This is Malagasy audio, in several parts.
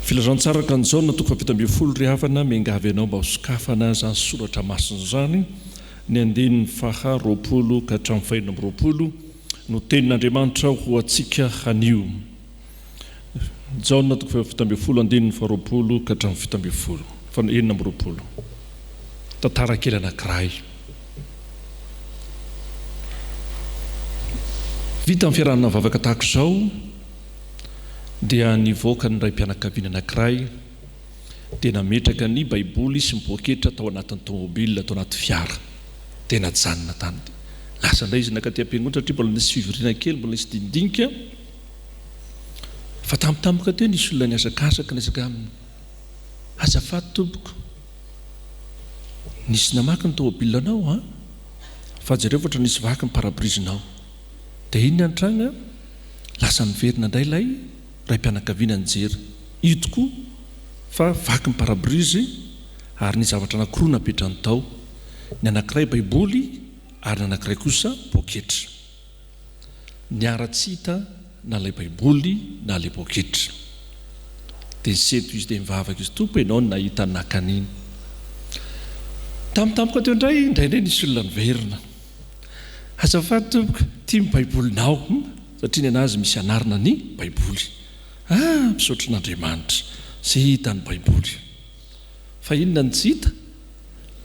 Filazantsara kan'izao natoko fa 70 riavana miangavy anao mba ho sokafana zany soratra masina zany ny andininy faha 20 ka hatramin'ny faha 20 no tenin'Andriamanitra ho atsika anio. Jao natoko fa 70 andininy faha 20 ka hatramin'ny 70 fa 20. Tantara kely anankiray. Vita amin'ny fiarahanana vavaka tahaka izao dia nivoaka ny ray mpianakaviana anankiray dia nametraka ny baiboly sy mipoaketra tao anatin'ny tomobile tao anaty fiara tena janona tany. Lasa indray izy nakaty am-piangonana satria mbola nisy fivoriana kely mbola nisy dindinika fa tampotampoka teo nisy olona niazakazaka niazaka aminy azafady tompoko nisy namaky ny tomobile anao fa jareo ohatra nisy vaky ny parabrisinao dia iny antragna lasa miverina indray lay ray mpianakaviana nijery io tokoa fa vaky ny parabrisy ary ny zavatra anankiroa napetrany tao ny anankiray baiboly ary ny anankiray kosa poketra ny ara-tsy hita na lay baiboly na lay poketra dia seto izy dia mivavaka izy tompo ianao no nahita nakaniny tampotampoka teo indraindray nisy olona niverina azafady tompoko tia my baibolinao satria ny anazy misy anarina ny baiboly misaotra n'Andriamanitra sy hita ny baiboly fa inona ny tsy hita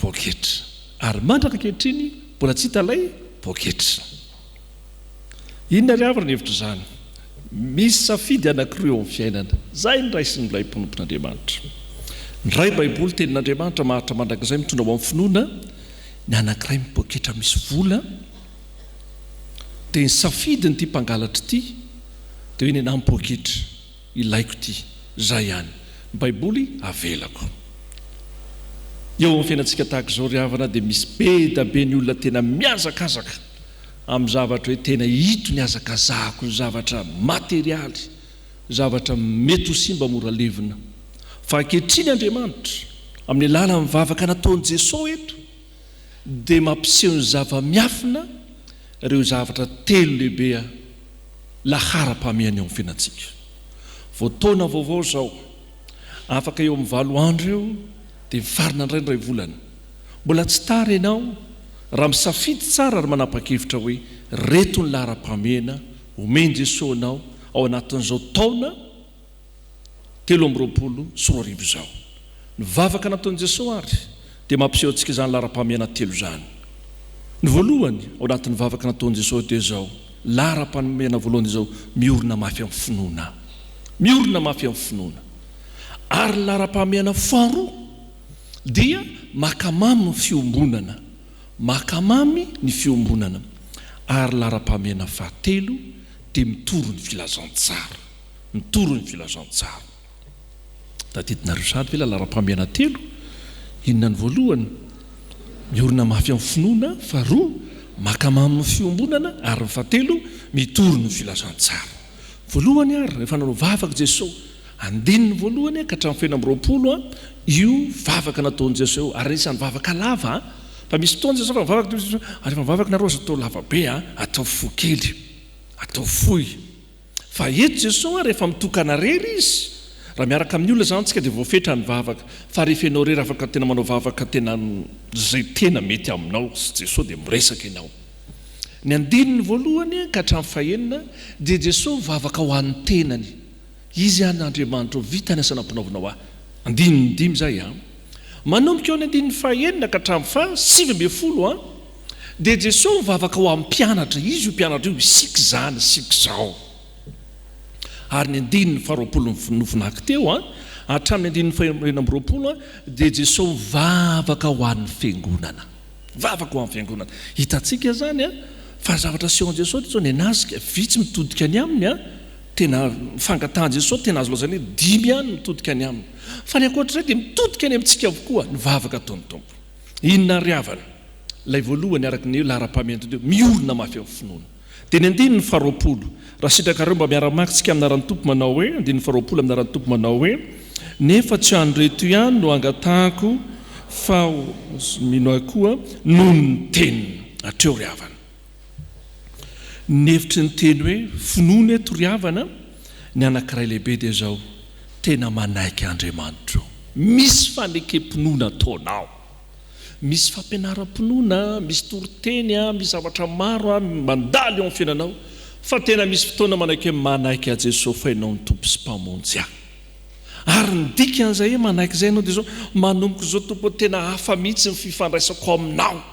poketra ary mandraka ankehitriny mbola tsy hita lay poketra. Inona ry avy ny hevitra zany misy safidy anankiroa eo amin'ny fiainana zay ny raisiny ilay mponompon'Andriamanitra. Ny ray baiboly tenin'Andriamanitra maharitra mandrakizay mitondra ho amin'ny finoana ny anankiray mipoketra misy vola dia ny safidy ny ity mpangalatra ity dia hoe ny anahy mipoketra ilaiko ity zay ihany ny baiboly avelako. Eo amin'ny fiainantsika tahaka izao ry havana dia misy be da be ny olona tena miazakazaka amin'ny zavatra hoe tena hito ny azakazahako ny zavatra materialy zavatra mety ho simba mora levina fa ankehitriny Andriamanitra amin'ny alalan'ny mivavaka nataon'i Jesosy eto dia mampiseho ny zava-miafina ireo zavatra telo lehibe lahara-pameany eo amin'ny fiainantsika. Voataona vaovao zao afaka eo amin'ny 7 andro eo dia mifarina indray ny ray volana mbola tsy tara ianao raha misafidy tsara ary manapa-kevitra hoe reto ny lahara-pameana omeny Jesosy anao ao anatin'izao taona 20 sy 20 zao. Ny vavaka nataon'i Jesosy ary dia mampiseho antsika izany lahara-pameana telo zany. Ny voalohany ao anatin'ny vavaka nataon'i Jesosy dia zao lahara-pameana voalohany izao miorina mafy amin'ny finoana, miorina mafy amin'ny finoana. Ary lahara-pameana faharoa dia makamamy ny fiombonana, makamamy ny fiombonana. Ary lahara-pameana fahatelo dia mitoro ny filazantsara, mitoro ny filazantsara. Tadidinareo sady ve lahara-pameana telo inona ny voalohany miorina mafy amin'ny finoana, faharoa makamamy ny fiombonana, ary ny fahatelo mitoro ny filazantsara. Voalohany ary rehefa nanao vavaka Jesosy andininy voalohany ka hatramin'ny 20 io vavaka nataon'i Jesosy ary isan'ny vavaka lava fa misy fotoana Jesosy fa mivavaka ary fa mivavaka nareo atao lava be atao fo kely atao fohy fa eto Jesosy rehefa mitokana rery izy raha miaraka amin'ny olona zany antsika dia voafetra ny vavaka fa rehefa ianao rery afaka tena manao vavaka tena zay tena mety aminao sy Jesosy dia miresaka ianao. Ny andininy voalohany ka hatramin'ny fahaenina dia Jesosy vavaka ho an'ny tenany izy an'Andriamanitra vita ny asa nampanaovanao andininy 5 zay manomboka eo ny andininy fahaenina ka hatramin'ny 70 dia Jesosy vavaka ho amin'ny mpianatra izy io mpianatra io isika zany isika zao. Ary ny andininy faha 20 nofinahiko teo hatramin'ny andininy 20 dia Jesosy vavaka ho an'ny fiangonana, vavaka ho an'ny fiangonana. Hitantsika zany fa zavatra sehon Jesosy zao ny anazika vitsy mitodika any aminy tena fangatahany Jesosy tena azo lazany hoe 5 any mitodika any aminy fa ny ankoatr'izay dia mitodika any amintsika avokoa ny vavaka ataon'ny Tompo. Inona ry havana lay voalohany araka ny lahara-pameana teo miorina mafy amin'ny finoana. Dia ny andininy faha 20 raha sitrakareo mba miara-makitsika aminaran'ny Tompo manao hoe andininy faha 20 aminaran'ny Tompo manao hoe nefa tsy andreto ihany no angatahako fa mino koa noho ny teniny atreo ry havana. Ny hevitry ny teny hoe finoana eto ry havana ny anankiray lehibe dia zao tena manaiky Andriamanitra. Misy fanekempinoana ataonao, misy fampianaram-pinoana, misy toriteny, misy zavatra maro mandalo eo amin'ny fiainanao, fa tena misy fotoana manaiky a Jesosy fa ianao ny tompo sy mpamonjy ahy. Ary ny dikan'izay manaiky izay ianao dia zao manomboka izao tompo tena hafa mihitsy ny fifandraisako aminao.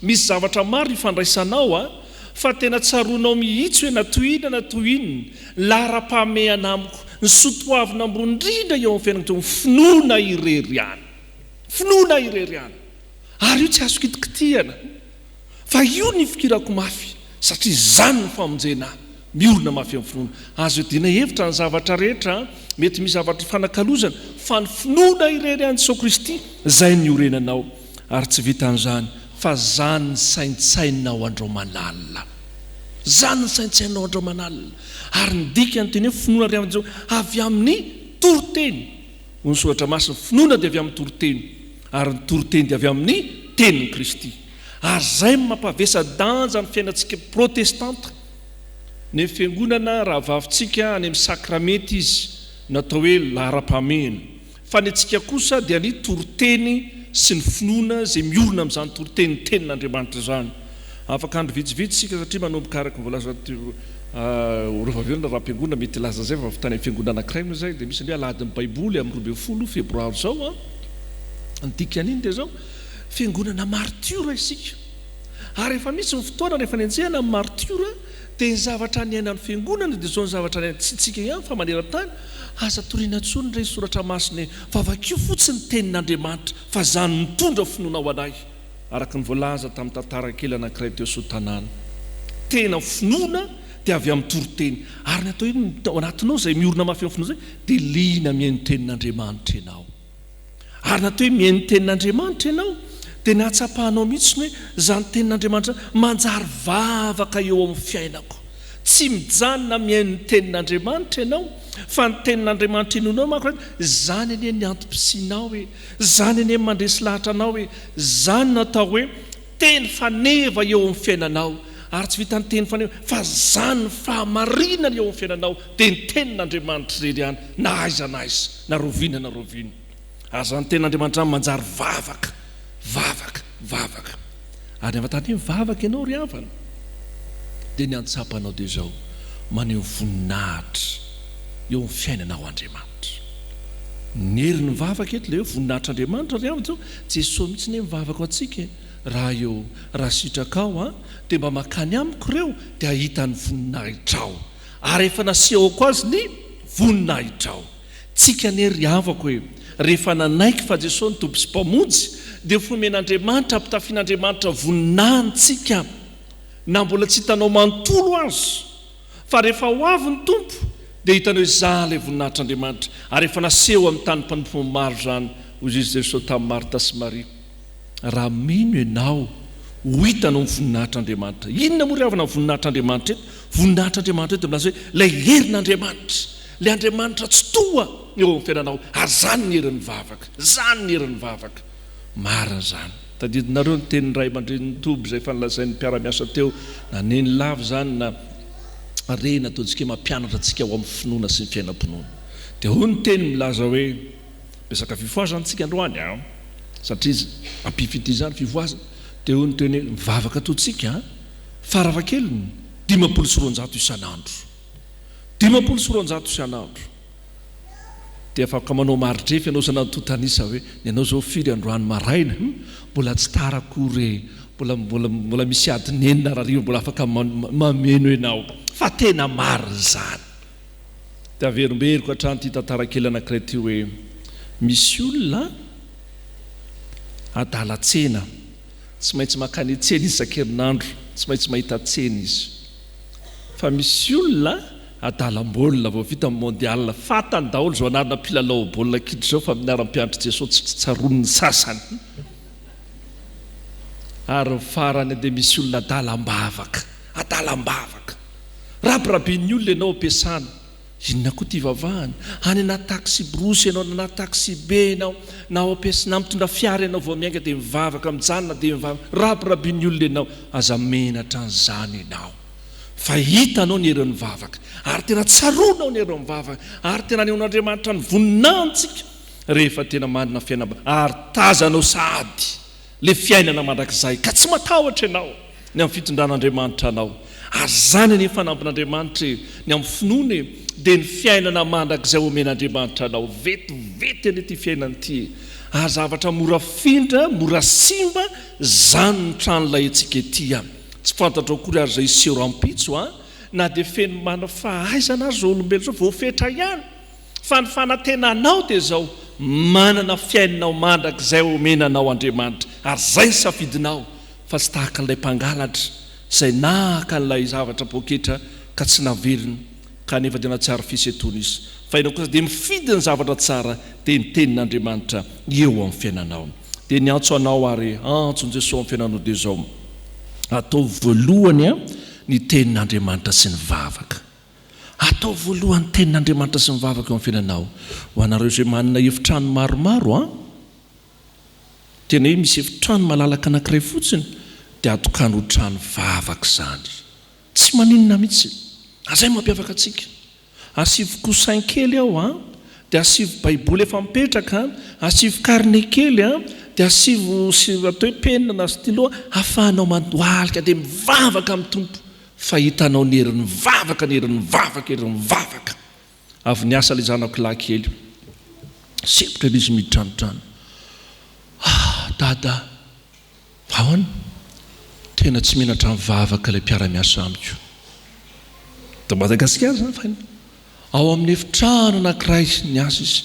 Misy zavatra maro ifandraisanao fa tena tsaroanao mihitsy hoe natoinina lara-pahamehana amiko ny sotoavina ambony indrindra eo amin'ny fiainana finoana irery any. Ary io tsy azo kitikitihana, fa io ny fikirako mafy satria izany ny famonjena miorina mafy amin'ny finoana. Azo dina hevitra ny zavatra rehetra mety misy zavatra fanakalozana, fa ny finoana irery any Jesosy Kristy izay ny orenanao. Ary tsy vitan'izany fa zany ny saintsainao andro manalina, ary ny dikany teny hoe finoana ry amin'izao avy amin'ny toriteny. Ny soratra masina finoana dia avy amin'ny toriteny, ary ny toriteny dia avy amin'ny tenin'i Kristy. Ary zay mampavesa danja ny fiainantsika protestanta. Ny fiangonana raha vavintsika any amin'ny sakramenty izy natao hoe lara-pahamehana, fa ny antsika kosa dia ny toriteny sy ny finoana izay miorina amin'izany toriteny tenin'Andriamanitra izany. Afaka andro vitsivitsy sika satria manomboka araka voalaza raha-piangonana mety laza zay fa tany amin'ny fiangonana anankiray moa zay dia misy ny hoe aladin'ny baiboly amin'ny 20 febroary zao ny dikan'iny dia zao fiangonana martiora isika. Ary efa misy ny fotoana rehefa nianjehana amin'ny martiora dia ny zavatra niainan'ny fiangonana dia zao ny zavatra niaina tsy tsika ihany fa maneran-tany aza toriana tsony ireny soratra masina vavakio fotsiny tenin'Andriamanitra fa zany mitondra finoana ao anay. Araka ny voalaza tamin'ny tantara kely anankiray teo Sotanana, tena finoana dia avy amin'ny toriteny. Ary ny atao hoe anatinao izay miorina mafy amin'ny finoana zay dia liana mihaino tenin'Andriamanitra ianao. Ary ny atao hoe mihaino tenin'Andriamanitra ianao dia nahatsapahanao mihitsy hoe zany tenin'Andriamanitra manjary vavaka eo amin'ny fiainako. Tsy mijanona mihaino ny tenin'Andriamanitra ianao, fa ny tenin'Andriamanitra inonao manko zany anie ny antom-pisinao hoe zany anie mandresy lahatra anao hoe zany natao hoe teny faneva eo amin'ny fiainanao. Ary tsy vita ny teny faneva fa zany ny fahamarinana eo amin'ny fiainanao dia ny tenin'Andriamanitra irery ihany, na aiza na roviana. Ary zany tenin'Andriamanitra manjary vavaka. Ary avatany mivavaka ianao ry havana dia ny antsapanao dia zao maneho voninahitra eo amin'ny fiainanao Andriamanitra. Nyery ny mivavaka eto ilay hoe voninahitra Andriamanitra ry havana zao Jesosy mihitsy ny mivavaka antsika. Raha sitrakao dia mba makany amiko ireo dia ahita ny voninahitrao, ary efa nasehoko azy ny voninahitrao. Tsika nery havako hoe rehefa nanaiky fa Jesosy ny tompo sy mpamonjy dia fomen'Andriamanitra ampitafian'Andriamanitra voninahitsika na mbola tsy hitanao manontolo azy, fa rehefa ho avy ny tompo dia hitanao izaha ilay voninahitr'Andriamanitra. Ary efa naseho amin'ny tany mpanompo maro zany hoy izy Jesosy tamin'ny Marta sy Maria. Raha mino ianao ho hitanao ny voninahitr'Andriamanitra. Inona moa ry havana ny voninahitr'Andriamanitra eto? Voninahitr'Andriamanitra eto milaza hoe ilay herin'Andriamanitra, ilay Andriamanitra tsy toa eo amin'ny fiainanao. Ary zany ny herin'ny vavaka, marina zany. Tadidinareo ny tenin'ny ray aman-dreniny Toby izay fanlazain'ny mpiara-miasa teo, na neny lava zany na rena ataontsika mampianatra antsika ao amin'ny finoana sy ny fiainam-pinoana. Dia hoy ny teny milaza hoe besaka fivoazana antsika androany satria izy ampifity zany fivoazana. Dia hoy ny teny hoe mivavaka totsika farafakeliny 500 isanandro. Dia afaka manao maritrefy ianao sanao totanisa hoe ianao zao firy androany maraina mbola tsy tarakory, mbola misy adiny enina rariva mbola afaka mameno ianao, fa tena marina zany. Dia averimberiko hatrany ty tantara kely anankiray ty hoe misy olona adala tsena, tsy maintsy makany tsena izy isan-kerinandro, tsy maintsy mahita tsena izy. Fa misy olona adalam-baolina vao vita mondial, fatany daholo zao anarina mpilalao baolina kitra zao fa miara-mpianatra Jesosy tsy tsaron'ny sasany. Ary farany dia misy olona adalam-bavaka. Rabirabin'ny olona ianao ampiasana. Inona koa ty vavahany? Any anaty taxi brosy ianao, na taxi be ianao, na ampiasana mitondra fiara ianao vao miainga dia mivavaka, mijanona dia mivavaka. Rabirabin'ny olona ianao, aza menatra an'izany ianao. fa hitanao ny herin'ny vavaka ary tena tsaronao ny herin'ny vavaka ary tena neon'Andriamanitra ny voninahitsika rehefa tena manana fiainana ary tazanao sady le fiainana mandrakizay ka tsy matahotra ianao ny amin'ny fitondran'Andriamanitra anao ary zany ny fanampin'Andriamanitra ny amin'ny finoana dia ny fiainana mandrakizay omen'Andriamanitra anao vetivety an'ity fiainana ity ary zavatra mora findra mora simba zany ny tranolay antsika ety tsy fantatra akory ary zay iseho rampitso na dia feno mana fahaizana azy zao olombelo zao voafetra ihany fa ny fanantenanao dia zao manana fiainanao mandrakizay omenanao Andriamanitra ary zay safidinao fa tsy tahaka an'ilay mpangalatra izay nahaka an'ilay zavatra poketra ka tsy naveriny kanefa dia natsara fisetona izy fa ianao kosa dia mifidy ny zavatra tsara dia ny tenin'Andriamanitra eo amin'ny fiainanao dia ny antso anao ary antsony Jesosy amin'ny fiainanao dia zao atao voalohany ny tenin'Andriamanitra sy ny vavaka atao voalohany tenin'Andriamanitra sy ny vavaka eo amin'ny fiainanao ho anareo izay manana efitrano maromaro tena hoe misy efitrano malalaka anankiray fotsiny dia atokano trano vavaka zany tsy maninona mihitsy azay mampiavaka antsika asivo coussin kely ao dia asivo baiboly efa mipetraka asivo carnet kely dia asivo atao hoe penina na stylo ahafahanao mandoalika dia mivavaka amin'ny tompo fa hitanao ny herin'ny vavaka ny herin'ny vavaka herin'ny vavaka avy niasa ilay zanako lahy kely sepotra ilay izy midranodrano dada ahoana tena tsy menatra mivavaka ilay mpiara-miasa amiko da Madagasikara zany faina ao amin'ny efitrano anankiray ny asa izy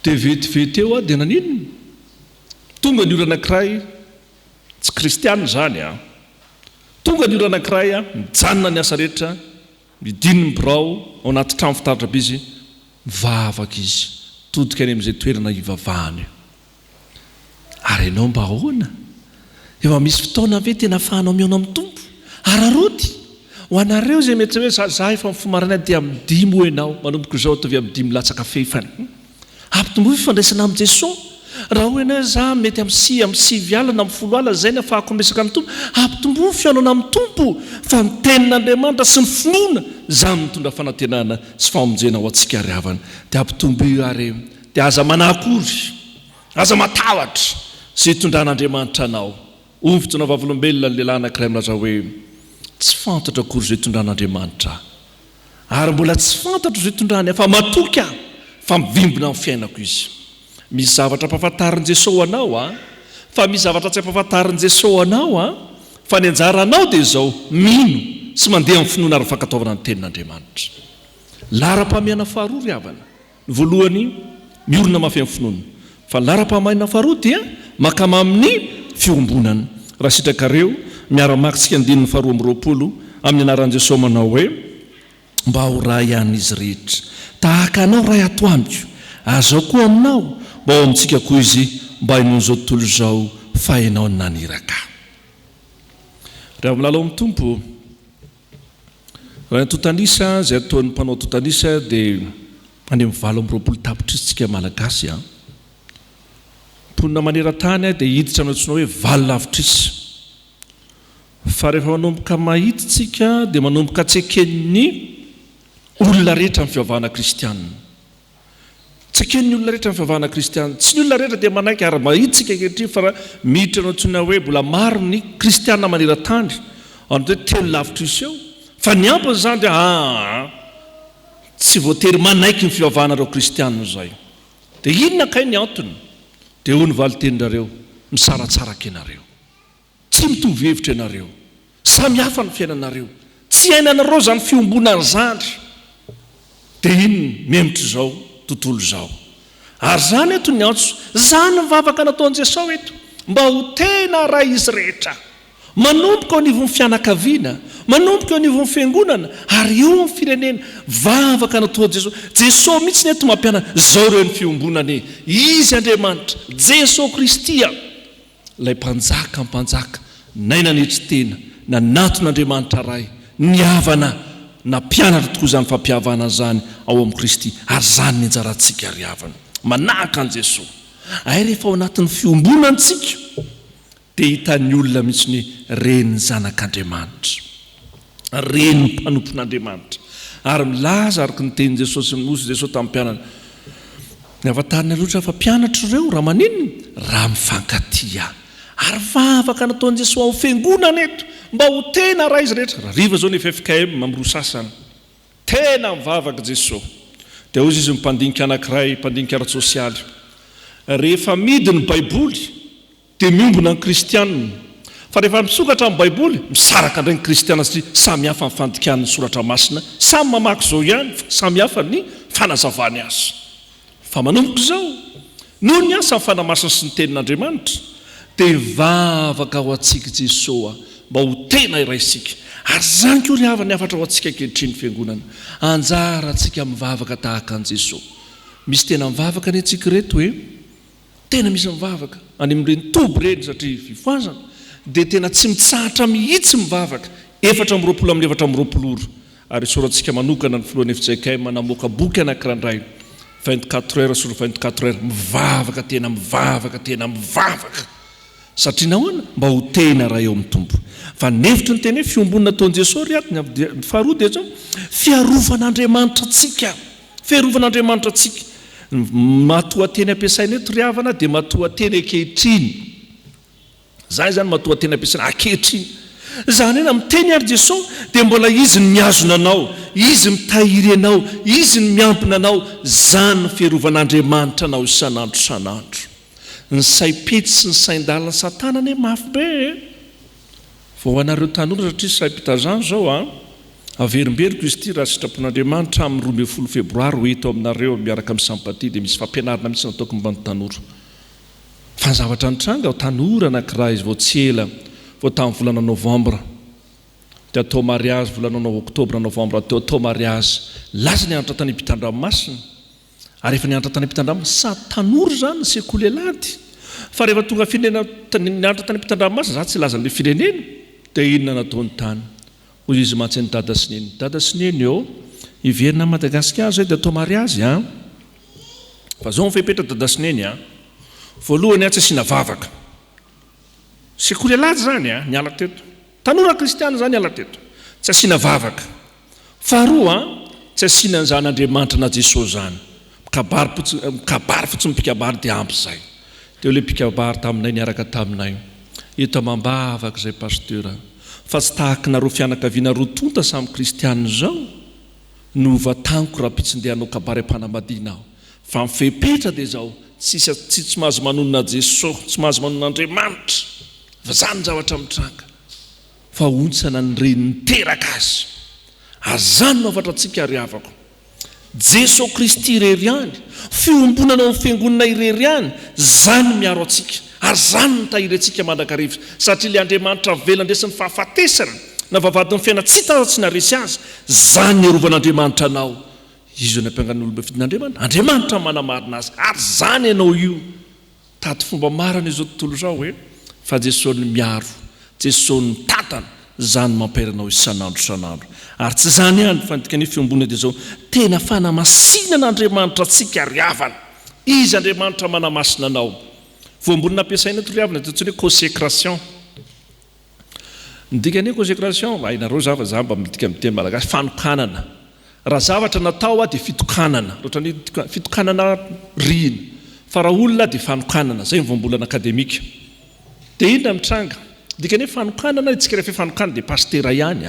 dia vetivety eo dia naninona tonga ny ora anankiray tsy kristiana zany tonga ny ora anankiray mijanona ny asa rehetra midiny ny birao ao anaty trano fitaratra be izy mivavaka izy todika any amin'izay toerana hivavahany ary ianao mba ahoana efa misy fotoana ve tena afahanao miona amin'ny tompo ararody ho anareo izay mety hoe za efa mifomarana dia amin'ny dimy ho ianao manomboka izao atovy amin'ny dimy latsaka fefany ampitombo fifandraisana amin'ny Jesosy raha ho ianao za mety amin'ny sivy alina amin'ny folo alina zay ny afahako mesaka ny tompo ampitombo fiainana amin'ny tompo fa ny tenin'Andriamanitra sy ny finoana za mitondra fanantenana sy famonjena ho antsika riavana dia ampitombo ary dia aza manakory aza matahotra zay tondran'Andriamanitra anao ovitsona vavolombelona ny lehilahy anankiray milaza hoe tsy fantatra akory zay tondran'Andriamanitra ary mbola tsy fantatra zay tondrany fa matoka fa mivimbina amin'ny fiainako izy misy zavatra ampafantarin' Jesosy anao fa misy zavatra tsy ampafantarin' Jesosy anao fa ny anjara anao dia zao mino sy mandeha amin'ny finoana ary fankataovana ny tenin'Andriamanitra lara-pamiana faharoa ry havana ny voalohany miorina mafy amin'ny finoana fa lara-pamaina faharoa dia makama amin'ny fiombonana raha sitrakareo miara-makitsika andininy faharoa amby roapolo amin'ny anaran'i Jesosy manao hoe mba ho ray ihan'izy rehetra tahaka anao ray ato amiko azao koa aminao mba ao amintsika koa izy mba hainao zao tontolo zao fa hainao ny naniraka raha milalao amin'ny tompo raha ny totanisa zay ataon'ny mpanao totanisa dia any amin'ny valo amby roapolo tapitrisitsika malagasy mponina maneran-tany dia hiditra anatsoina hoe valo lavitrisy fa rehefa manomboka mahititsika dia manomboka tseken'ny olona rehetra amin'ny fivavahana kristianina tseken'ny olona rehetra amin'ny fivavahana kristianina tsy ny olona rehetra dia manaiky ary mahitsika ankehitriny fa miditra anatsoina hoe mbola maro ny kristianina maneran-tany any hoe telo lavitrisy eo fa ny ampiny zany dia tsy voatery manaiky ny fivavahanareo kristianina zay dia inona kay ny antony dia ho ny valiteninareo misaratsaraka ianareo tsy mitovy hevitra ianareo samy hafa ny fiainanareo tsy ainanareo zany fiombonany zany dia iny memitra zao tontolo zao ary zany eto ny antso zany mivavaka nataon'i Jesosy eto mba ho tena ray izy rehetra manomboka ao anivon'ny fianakaviana manomboka ao anivon'ny fiangonana ary eo amin'ny firenena vavaka nataon'i Jesosy mihitsy ny eto mampiana zao ireo ny fiombonany izy Andriamanitra Jesosy Kristia ilay mpanjaka nainanetry tena na naton'Andriamanitra ray ny havana na mpianatra tokoa zany fampiavana zany ao amin'ny Kristy ary zany ny anjarantsika ry havana manahaka an' Jesosy ay rehefa ao anatin'ny fiombonantsika dia hitan'ny olona mihitsy ny reny zanak'Andriamanitra reny mpanompon'andriamanitra ary milaza araka ny teny Jesosy nosy Jesosy tamin'ny mpianatra ny avatarina loatra fa mpianatra ireo raha maninona raha mifankatia ary vavaka nataon'i Jesosy ao fiangonana eto mba ho tena raha izy rehetra raha riva zao ny Fjkm mamiro sasana tena mivavaka Jesosy dia hozy izy mimpandinika anankiray mpandinika ara-tsosialy rehefa midy ny baiboly dia miombona ny kristianina fa rehefa misokatra amin'ny baiboly misaraka indray ny kristiana satria samy hafa ny fandikan'ny soratra masina samy mamaky zao ihany fa samy hafa ny fanazavany azy fa manomboka izao noho ny asa ny fanamasina sy ny tenin'Andriamanitra dia vavaka ho antsika Jesosy mba ho tena iraisika ary zany koa ry havany afatra ho antsika ankehitriny fiangonana anjara antsika mivavaka tahaka an Jesosy misy tena mivavaka ny antsika reto hoe tena misy mivavaka any amin'ireny toby reny satria fifoazana dia tena tsy mitsahatra mihitsy mivavaka 420 amin'ny 420 ary sorantsika manokana ny filohan'ny Fjkm namoaka boky anankiray 24 heures sur 24 heures mivavaka tena mivavaka satria nahoana mba ho tena raha eo amin'ny tompo fa nevitry ny teny hoe fiombonana ataon'i Jesosy ry ato ny faharoa dia zao fiarovan'Andriamanitra antsika matoa-teny ampiasaina eto ry havana dia matoa-teny ankehitriny zay zany matoa-teny ampiasaina ankehitriny zany hoe na miteny ary Jesosy dia mbola izy ny miazona anao izy mitahiry anao izy ny miampina anao zany fiarovan'Andriamanitra anao isan'andro ny saipety sy ny sain-dalana satanany mafy be fa ho anareo tanora satria saim-pitazana zao averimberiko izy ity raha sitrapon'Andriamanitra amin'ny 12 febroary ho hita aminareo miaraka amin'ny sampaty dia misy fampianarana mihitsy nataoko mba ny tanora fa ny zavatra nitranga ho tanora anankiray izy vao tsy ela vao tamin'ny volana novambra dia atao mariazy volana oktobra novambra teo atao mariazy lasa nianatra tany ampitan-dranomasina ary efa nianatra tany ampitan-dranomasina sady tanora zany ny sekoly alady fa rehefa tonga firenena nianatra tany ampitan-dranomasina za tsy laza n'ilay firenena dia inona nataony tany hoy izy mantsy ny dada sineny eo iverina Madagasikara zay dia atao mariazy fa zao mifepetra dada sineny voalohany tsy asiana vavaka sekoly alady zany niala teto tanora kristiana zany niala teto tsy asiana vavaka faharoa tsy asiana an'izan'Andriamanitra na Jesosy zany mikabary fotsiny mpikabary dia ampy zay dia le mpikabary taminay niaraka taminay eto mambavaka zay pasteur fa tsy tahakinareo fianakaviana rotonta samy kristianina zao no vataniko raha pitsindehanao kabary am-panambadiana aho fa mifepetra dia zao tsy mahazo manonona Jesosy tsy mahazo manonona Andriamanitra fa zany zavatra mitranga fa ontsana ny reny niteraka azy ary zany no afatra antsika ry havako Jesosy Kristy irery ihany fiombonana amin'ny fiangonana irery ihany zany miaro antsika ary zany nitahiry antsika mandrakariva satria ilay Andriamanitra velandresiny fahafatesana na vavadiny fiaina tsy hita tsy naresy azy zany ny arovan'Andriamanitra anao izy ny ampiangan'olombe fidin'Andriamanitra Andriamanitra manamarina azy ary zany ianao io tady fomba marana izao tontolo zao hoe fa Jesosy ny miaro Jesosy ny tatana zany mampiairanao isan'andro ary tsy zany ihany fandikany fiombonana dia zao tena fanamasinan'Andriamanitra antsika ry havana izy Andriamanitra manamasina anao voambonina ampiasaina eto ry havana dia hoe consécration ndikany hoe consécration ainareo za mba midika amin'ny teny malagasy fanokanana raha zavatra natao dia fitokanana ohatra ny fitokanana rihina fa raha olona dia fanokanana zay voambolana akademika dia inona mitranga dikany hoe fanokanana itsika rehefa fanokana dia pastera ihany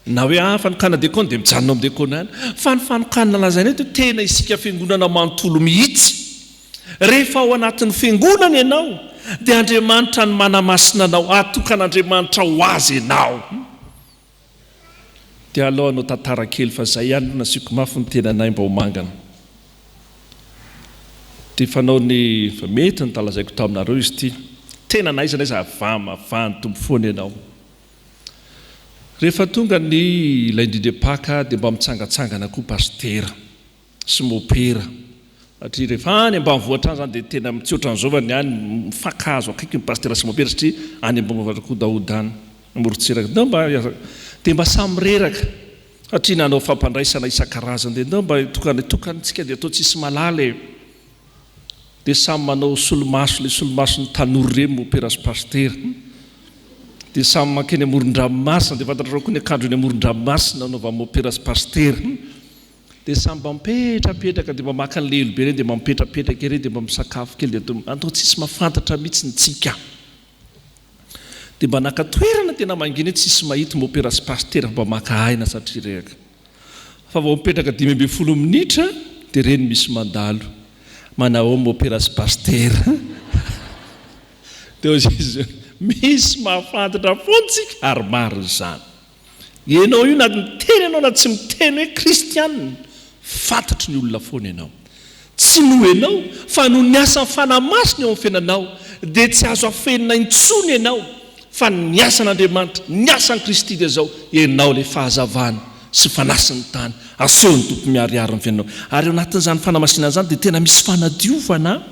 na hoe fanokana dekona dia mijanona amin'ny dekona ihany fa ny fanokanana lazaina eto tena isika fiangonana manontolo mihitsy rehefa ao anatin'ny fiangonana ianao dia Andriamanitra ny manamasina anao atokan'Andriamanitra ho azy ianao dia aloha anao tantara kely fa zay ihany nasiako mafy ny tenanay mba ho mangana dia fanao ny fa mety ny talazaiko taminareo izy ity tena naizana izy avany tombo foana ianao rehefa tonga ny lundi de Pâques dia mba mitsangatsangana koa pastera sy mopera satria rehefa any ambanivohitra any zany dia tena tsy ohatran'izao fa ny any mifakazo akaiky ny pastera sy mopera satria any ambanivohitra koa daody any morotsiraka dia mba samy reraka satria nanao fampandraisana isan-karazany dia mba tokanitsika dia atao tsisy malala dia samy manao solomaso le solomasony tanora reny mopera sy pastera dia samy makeny amoron-dranomasina dia fantatrao koa ny akandro ny amoron-dranomasina naova mopera sy paster dia samy mba mipetrapetraka dia mba maka ny lelobe reny dia mba mipetrapetraka ireny dia mba misakafo kely dia antao tsisy mahafantatra mihitsy ny tsika dia mba nakatoerana tena mangina hoe tsisy mahita mopera sy paster mba maka aina satria rehaka fa vao mipetraka 10 minitra dia reny misy mandalo manao mopera sy paster dia izy misy mahafantatra fotsika ary maro izany ianao io na miteny ianao na tsy miteny hoe kristianina fantatry ny olona foana ianao tsy no ianao fa no ny asa fanamasina eo amin'ny fiainanao dia tsy azo afenina intsony ianao fa ny asan'Andriamanitra ny asan'i Kristy dia zao ianao ilay fahazavana sy fanasiny tany aseho ny tompo miariary amin'ny fiainanao ary eo anatin'izany fanamasinana izany dia tena misy fanadiovana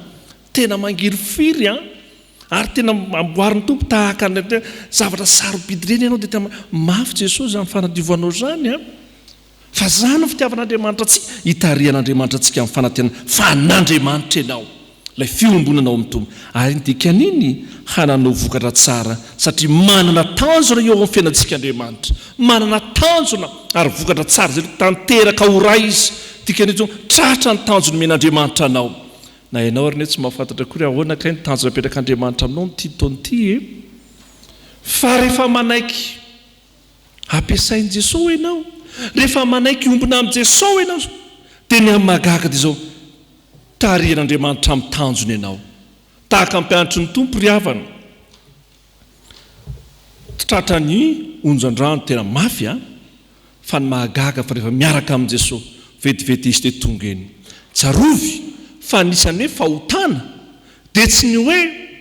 tena mangiry firy ary tena amboarin'ny tompo tahaka ny zavatra sarobidy ireny ianao dia tena mafy Jesosy amin'ny fanadiovanao izany fa zany ny fitiavan'Andriamanitra tsika hitarihan'Andriamanitra tsika amin'ny fanantenana fa n'Andriamanitra ianao ilay fiombonanao amin'ny tompo ary ny dikan'iny hananao vokatra tsara satria manana tanjona eo amin'ny fiainantsika Andriamanitra manana tanjona ary vokatra tsara zay tanteraka ho ray izy dikan'iny tratra ny tanjony men'Andriamanitra anao na ianao ary ne tsy mahafantatra kory ahoana kay ny tanjona apetraka Andriamanitra aminao ny titonty fa rehefa manaiky ampiasain'i Jesosy ianao rehefa manaiky ombona amin'i Jesosy ianao dia ny amin'ny mahagaga dia zao tarihan'Andriamanitra amin'ny tanjony ianao tahaka ampianatry ny tompo ry havana tratrany onjan-drano tena mafy fa ny mahagaga fa rehefa miaraka amin'i Jesosy vetivety izy dia tonga eny tsarovy fa anisan'ny hoe fahotana dia tsy ny hoe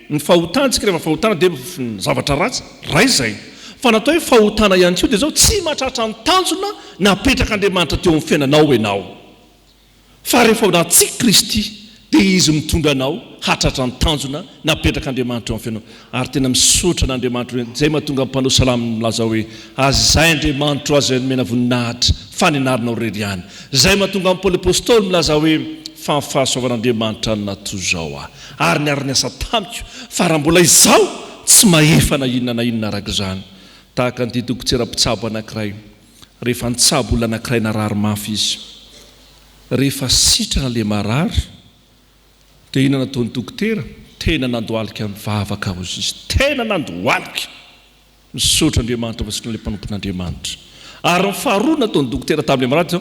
ny fahotana tsika rehefa fahotana dia zavatra ratsy ray zay fa natao hoe fahotana ihany koa dia zao tsy mahatratra ny tanjona napetrak'Andriamanitra teo amin'ny fiainanao ianao fa rehefa natsika Kristy dia izy mitondra anao hatratra ny tanjona napetrak'Andriamanitra eo amin'ny fiainanao ary tena misaotra n'Andriamanitra zay mahatonga mpanao salamy milaza hoe azay Andriamanitra azy mena voninahitra fa ninarinao rery ihany zay mahatonga Paoly apôstôly milaza hoe fa ny fahasoavan'Andriamanitra ny natoy zao ary niara-ny asa tamiko fa raha mbola izao tsy mahefa na inona araka izany tahaka ny dokotera-pitsabo anankiray rehefa nitsabo olona anankiray narary mafy izy rehefa sitrana le marary dia inona nataon'ny dokotera tena nandohalika mivavaka hozy izy tena nandohalika misaotra Andriamanitra fa sikina le mpanompon'Andriamanitra ary ny faharoa nataon'ny dokotera tamin'le marary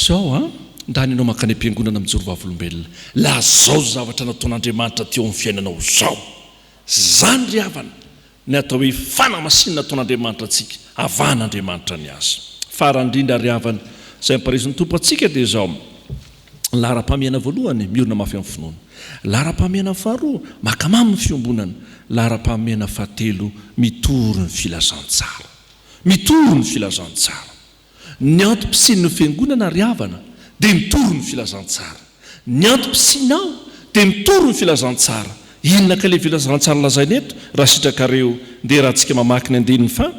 zao ndany ianao mankany am-piangonana mijoro vavolombelona la zao zavatra nataon'Andriamanitra teo amin'ny fiainanao zao zany ry havana ny atao hoe fanamasinana nataon'Andriamanitra atsika avan'Andriamanitra ny azy farandrindra ry havana zay amparison'ny tompo atsika dia zao lara-pamiana voalohany miorina mafy amin'ny finoana lara-pamiana faharoa makamamy ny fiombonana lara-pamiana fahatelo mitory ny filazantsara mitory ny filazantsara ny antom-pisin'ny fiangonana ry havana dia mitory ny filazantsara ny antom-pisinao dia mitory ny filazantsara inona ka le filazantsara lazainy eto raha sitrakareo dia raha tsika mamaky ny andininy fa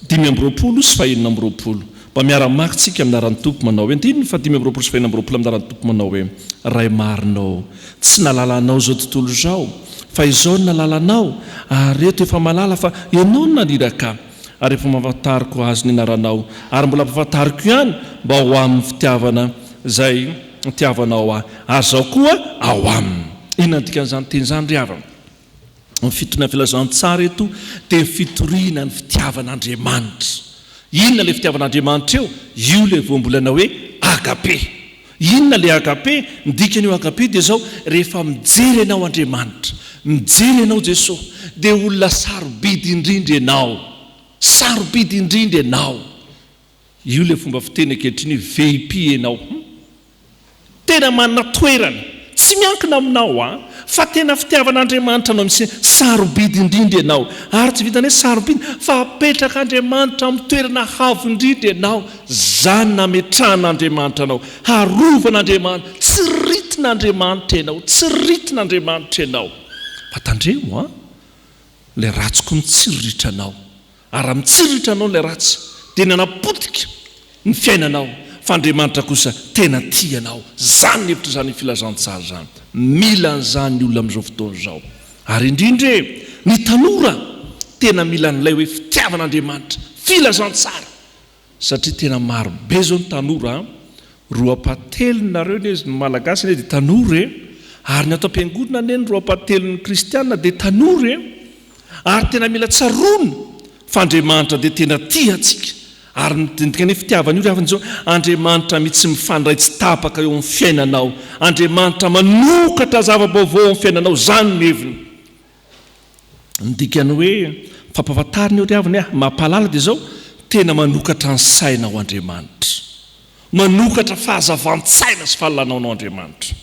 5 sy 20 mba miara-maky tsika aminaran'ny tompo manao hoe andininy fa 5 sy 20 aminaran'ny tompo manao hoe ray marinao tsy nalalanao zao tontolo zao fa izao ny nalalanao ary eto efa malala fa ianao ny naniraka ary efa mampatariko azy ny anaranao ary mbola mampatariko ihany mba ao amin'ny fitiavana zay nitiavanao ary zao koa ao aminy inona dikan'izany teny zany ry havana ny fitoriana filazantsara eto dia fitoriana ny fitiavan'Andriamanitra inona le fitiavan'Andriamanitra io le voambolana hoe agape inona le agape ndikan'io agape dia zao rehefa mijery ianao Andriamanitra mijery ianao Jesosy dia olona sarobidy indrindra ianao sarobidy indrindra ianao io le fomba fiteny ankehitriny VIP ianao tena manana toerana tsy miankina aminao fa tena fitiavan'Andriamanitra anao misy sarobidy indrindra ianao ary tsy vitany hoe sarobidy fa apetrak'Andriamanitra amin'ny toerana havo indrindra ianao zany nametrahan'Andriamanitra anao harovan'Andriamanitra tsy ritin'Andriamanitra ianao tsy ritin'Andriamanitra ianao fa tandremo le ratsiko mitsiriritra anao ary mitsiriritra anao le ratsy dia nanapotika ny fiainanao fa Andriamanitra kosa tena tianao zany hevitra zany filazantsara zany mila an'izany ny olona amin'izao fotoana izao ary indrindra ny tanora tena mila n'ilay hoe fitiavan'Andriamanitra filazantsara satria tena maro be zao ny tanora roapatelonareo ny malagasy ne dia tanora ary ny atao am-piangonana neny roapatelon'ny kristianina dia tanora ary tena mila tsaroana fa Andriamanitra dia tena tia atsika ary ny fitiavana io rehefa zao Andriamanitra mitsy mifandray tsy tapaka eo amin'ny fiainanao Andriamanitra manokatra zava-baovao amin'ny fiainanao zany meviny ndikany hoe fampahafantariny eo riavany mampahalala dia zao tena manokatra ny sainao Andriamanitra manokatra fahazavan-tsaina sy fahalalaonao Andriamanitra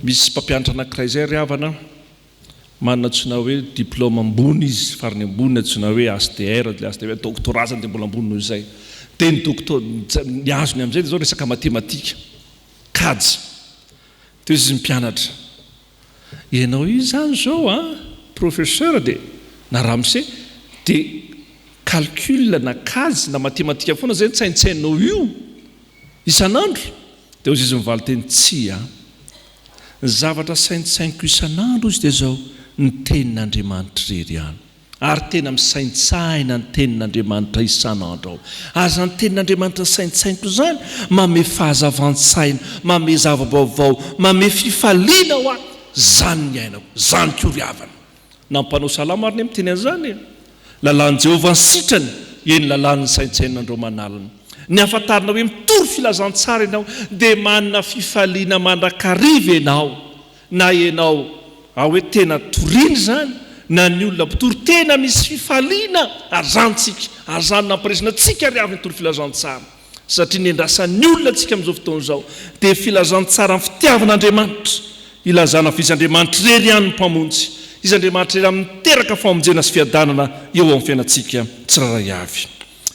misy mpampianatra anankiray zay riavana manana tsona hoe diplôme ambony izy farany ambony atsona hoe ASTR doctorat zany dia mbola ambony noho izay dia ny docteur ny azony amin'izay dia zao resaka matematika kajy teo izy mpianatra ianao io zany zao professeur dia na ramse dia calcul na kazy na matematika foana zay tsaintsainao io isan'andro dia ozy izy mivaly teny tsy ny zavatra saintsainiko isan'andro izy dia zao ny tenin'Andriamanitra rery ihany ary tena misaintsaina ny tenin'Andriamanitra isan'andro ao aza ny tenin'Andriamanitra saintsainiko zany mame fahazavan-tsaina mame zava-baovao mame fifaliana ho aho zany ny ainako zany ko riavana na mpanao salama ary ny miteny an'izany lalan'i Jehovah ny sitrany eny lalan'ny saintsainandreo manalina ny afantarina hoe mitory filazantsara ianao dia manana fifaliana mandrakariva ianao na ianao hoe tena toriny zany na ny olona mpitory tena misy fifaliana ary zantsika ary zany nampiresina tsika ry avy nytory filazantsara satria ny andrasan'ny olona atsika amin'izao fotoana izao dia filazantsara amin'ny fitiavan'Andriamanitra ilazana fa izy Andriamanitra rery ihany ny mpamonjy izy Andriamanitra rery amin'ny teraka famonjena sy fiadanana eo amin'ny fiainantsika tsiraray avy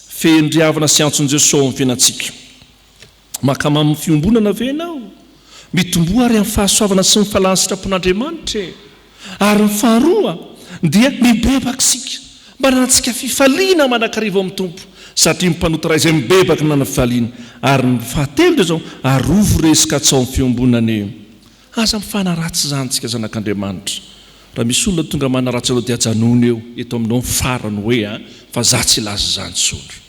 fendriavana sy antson'i Jesosy amin'ny fiainantsika makamamy fiombonana ve ianao mitomboa ary amin'ny fahasoavana sy ny fahalany sitrapon'Andriamanitra ary ny faharoa dia mibebaka sika mba nantsika fifaliana manakariva amin'ny tompo satria mpanota ray izay mibebaka nana fifaliana ary ny fahatelo dia zao arovo resika atsao amin'ny fiombonany aza mifanaratsy zantsika zanak'Andriamanitra raha misy olona tonga manaratsy aloha dia ajanona eo eto aminao mifarany hoe fa za tsy laza zany tsondro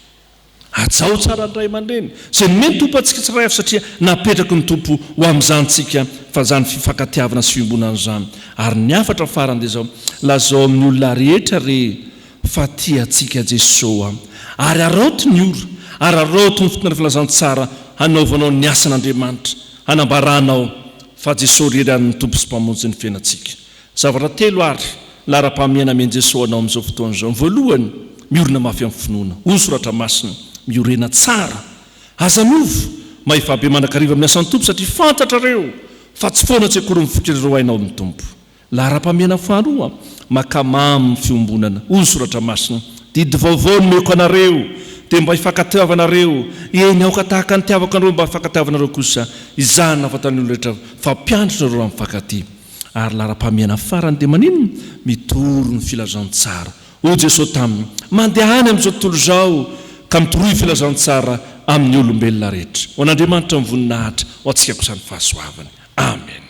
ajao tsara ny ray aman-dreny zay meny tompo antsika tsiray avy satria napetraky ny tompo ho amin'izantsika fa zany fifankatiavana sy fiombonana zany ary ny afatra farany dia zao lazao amin'ny olona rehetra re fa tiantsika Jesosy ary araoty ny ora ary araoty ny fotoana filazantsara hanaovanao ny asan'Andriamanitra hanambaranao fa Jesosy rery an'ny tompo sy mpamonjy ny fiainantsika zavatra telo ary lara-pamiana amen'i Jesosy anao amin'izao fotoana izao voalohany miorina mafy amin'ny finoana onsoratra masina miorena tsara azanovo mahifabe manakariva amin'ny asan'ny tompo satria fantatrareo fa tsy foana tsy akory mifotrareo ainao amin'ny tompo lara-pamiana faharoa makamamy ny fiombonana onsoratra masina didy vaovao ny meko anareo dia mba hifankatiavanareo eny aoka tahaka ny tiavako anareo mba hifankatiavanareo kosa izany nafatany olo rehetra fampiandritra nareo amin'ny fankaty ary lara-pamiana farany dia maninona mitoro ny filazantsara o Jesosy taminy mandeha any amin'izao tontolo izao ka mitoroy filazantsara amin'ny olombelona rehetra ho an'Andriamanitra mivoninahitra ho antsika kosa ny fahasoavany amen.